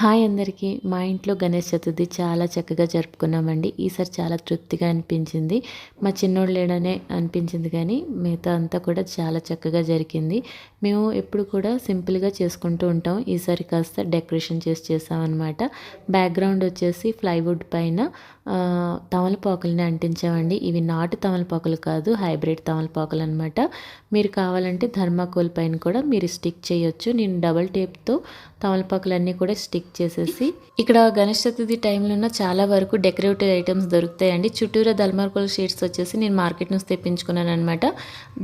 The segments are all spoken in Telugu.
హాయ్ అందరికీ. మా ఇంట్లో గణేష్ చతుర్థి చాలా చక్కగా జరుపుకున్నామండి. ఈసారి చాలా తృప్తిగా అనిపించింది. మా చిన్నోడు లేడనే అనిపించింది కానీ మిగతా అంతా కూడా చాలా చక్కగా జరిగింది. మేము ఎప్పుడు కూడా సింపుల్గా చేసుకుంటూ ఉంటాం. ఈసారి కాస్త డెకరేషన్ చేసామన్నమాట. బ్యాక్గ్రౌండ్ వచ్చేసి ప్లైవుడ్ పైన తమలపాకులని అంటించామండి. ఇవి నాటు తమలపాకులు కాదు, హైబ్రిడ్ తమలపాకులు అనమాట. మీరు కావాలంటే థర్మాకోల్ పైన కూడా మీరు స్టిక్ చేయొచ్చు. నేను డబల్ టేప్తో తమలపాకులన్నీ కూడా స్టిక్ చేసేసి ఇక్కడ గణేష్ చతుర్థి టైంలో చాలా వరకు డెకరేటివ్ ఐటమ్స్ దొరుకుతాయండి. చుట్టూరా థర్మాకోల్ షీట్స్ వచ్చేసి నేను మార్కెట్ నుంచి తెప్పించుకున్నాను అనమాట.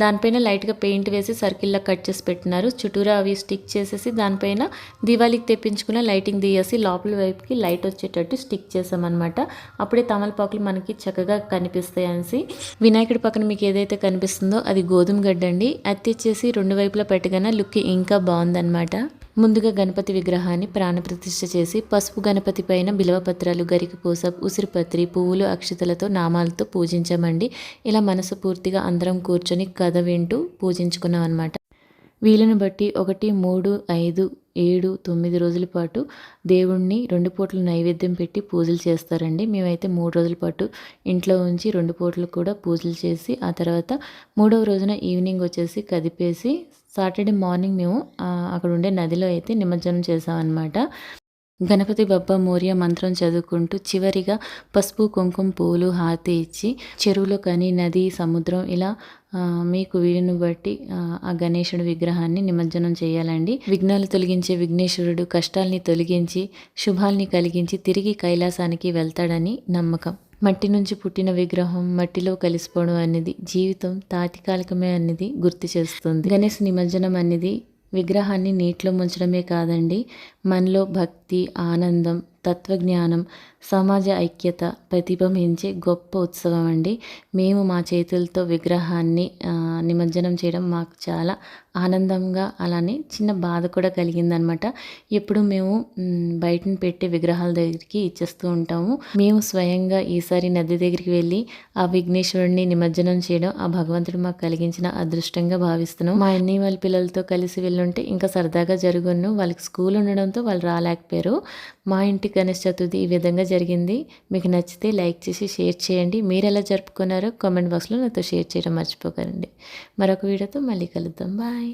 దానిపైన లైట్గా పెయింట్ వేసి సర్కిల్లా కట్ చేసి పెట్టినారు. చుట్టూరా అవి స్టిక్ చేసేసి దానిపైన దివాళీకి తెప్పించుకున్న లైటింగ్ తీసేసి లోపల వైపుకి లైట్ వచ్చేటట్టు స్టిక్ చేసామన్నమాట. అప్పుడే తమలపాకులు మనకి చక్కగా కనిపిస్తాయి అనేసి. వినాయకుడి పక్కన మీకు ఏదైతే కనిపిస్తుందో అది గోధుమ గడ్డ అండి. అది తెచ్చేసి రెండు వైపులా పెట్టగానే లుక్ ఇంకా బాగుందన్నమాట. ముందుగా గణపతి విగ్రహాన్ని ప్రాణప్రతిష్ఠ చేసి పసుపు గణపతి పైన బిలవపత్రాలు, గరిక పూస, ఉసిరిపత్రి, పువ్వులు, అక్షతలతో నామాలతో పూజించామండి. ఇలా మనసు పూర్తిగా అందరం కూర్చొని కథ వింటూ పూజించుకున్నాం అనమాట. వీలుని బట్టి 1, 3, 5, 7, 9 రోజుల పాటు దేవుణ్ణి 2 పూటలు నైవేద్యం పెట్టి పూజలు చేస్తారండి. మేమైతే 3 రోజుల పాటు ఇంట్లో ఉంచి 2 పూటలు కూడా పూజలు చేసి ఆ తర్వాత 3వ రోజున ఈవినింగ్ వచ్చేసి కదిపేసి సాటర్డే మార్నింగ్ మేము అక్కడ ఉండే నదిలో అయితే నిమజ్జనం చేసామన్నమాట. గణపతి బప్ప మోరియా మంత్రం చదువుకుంటూ చివరిగా పసుపు, కుంకుమ, పూలు, హారతి ఇచ్చి చెరువులో కానీ నది, సముద్రం ఇలా మీకు వీలును బట్టి ఆ గణేశుడి విగ్రహాన్ని నిమజ్జనం చేయాలండి. విఘ్నాలు తొలగించే విఘ్నేశ్వరుడు కష్టాల్ని తొలగించి శుభాల్ని కలిగించి తిరిగి కైలాసానికి వెళ్తాడని నమ్మకం. మట్టి నుంచి పుట్టిన విగ్రహం మట్టిలో కలిసిపోవడం అనేది జీవితం తాత్కాలికమే అనేది గుర్తు చేస్తుంది. గణేష్ నిమజ్జనం అనేది విగ్రహాన్ని నీటిలో ముంచడమే కాదండి, మనలో భక్తి, ఆనందం, తత్వజ్ఞానం, సమాజ ఐక్యత ప్రతిబింబించే గొప్ప ఉత్సవం అండి. మేము మా చేతులతో విగ్రహాన్ని నిమజ్జనం చేయడం మాకు చాలా ఆనందంగా, అలానే చిన్న బాధ కూడా కలిగిందనమాట. ఎప్పుడు మేము బయటను పెట్టే విగ్రహాల దగ్గరికి ఇచ్చేస్తూ ఉంటాము. మేము స్వయంగా ఈసారి నది దగ్గరికి వెళ్ళి ఆ విఘ్నేశ్వరుడిని నిమజ్జనం చేయడం ఆ భగవంతుడు మాకు కలిగించిన అదృష్టంగా భావిస్తున్నాం. మా అన్నయ్య వాళ్ళ పిల్లలతో కలిసి వెళ్ళుంటే ఇంకా సరదాగా జరుగును. వాళ్ళకి స్కూల్ ఉండడంతో వాళ్ళు రాలేకపోయారు. మా ఇంటి గణేష్ చతుర్థి ఈ విధంగా జరిగింది. మీకు నచ్చితే లైక్ చేసి షేర్ చేయండి. మీరు ఎలా జరుపుకున్నారో కామెంట్ బాక్స్లో నాతో షేర్ చేయడం మర్చిపోకండి. మరొక వీడియోతో మళ్ళీ కలుద్దాం. బాయ్.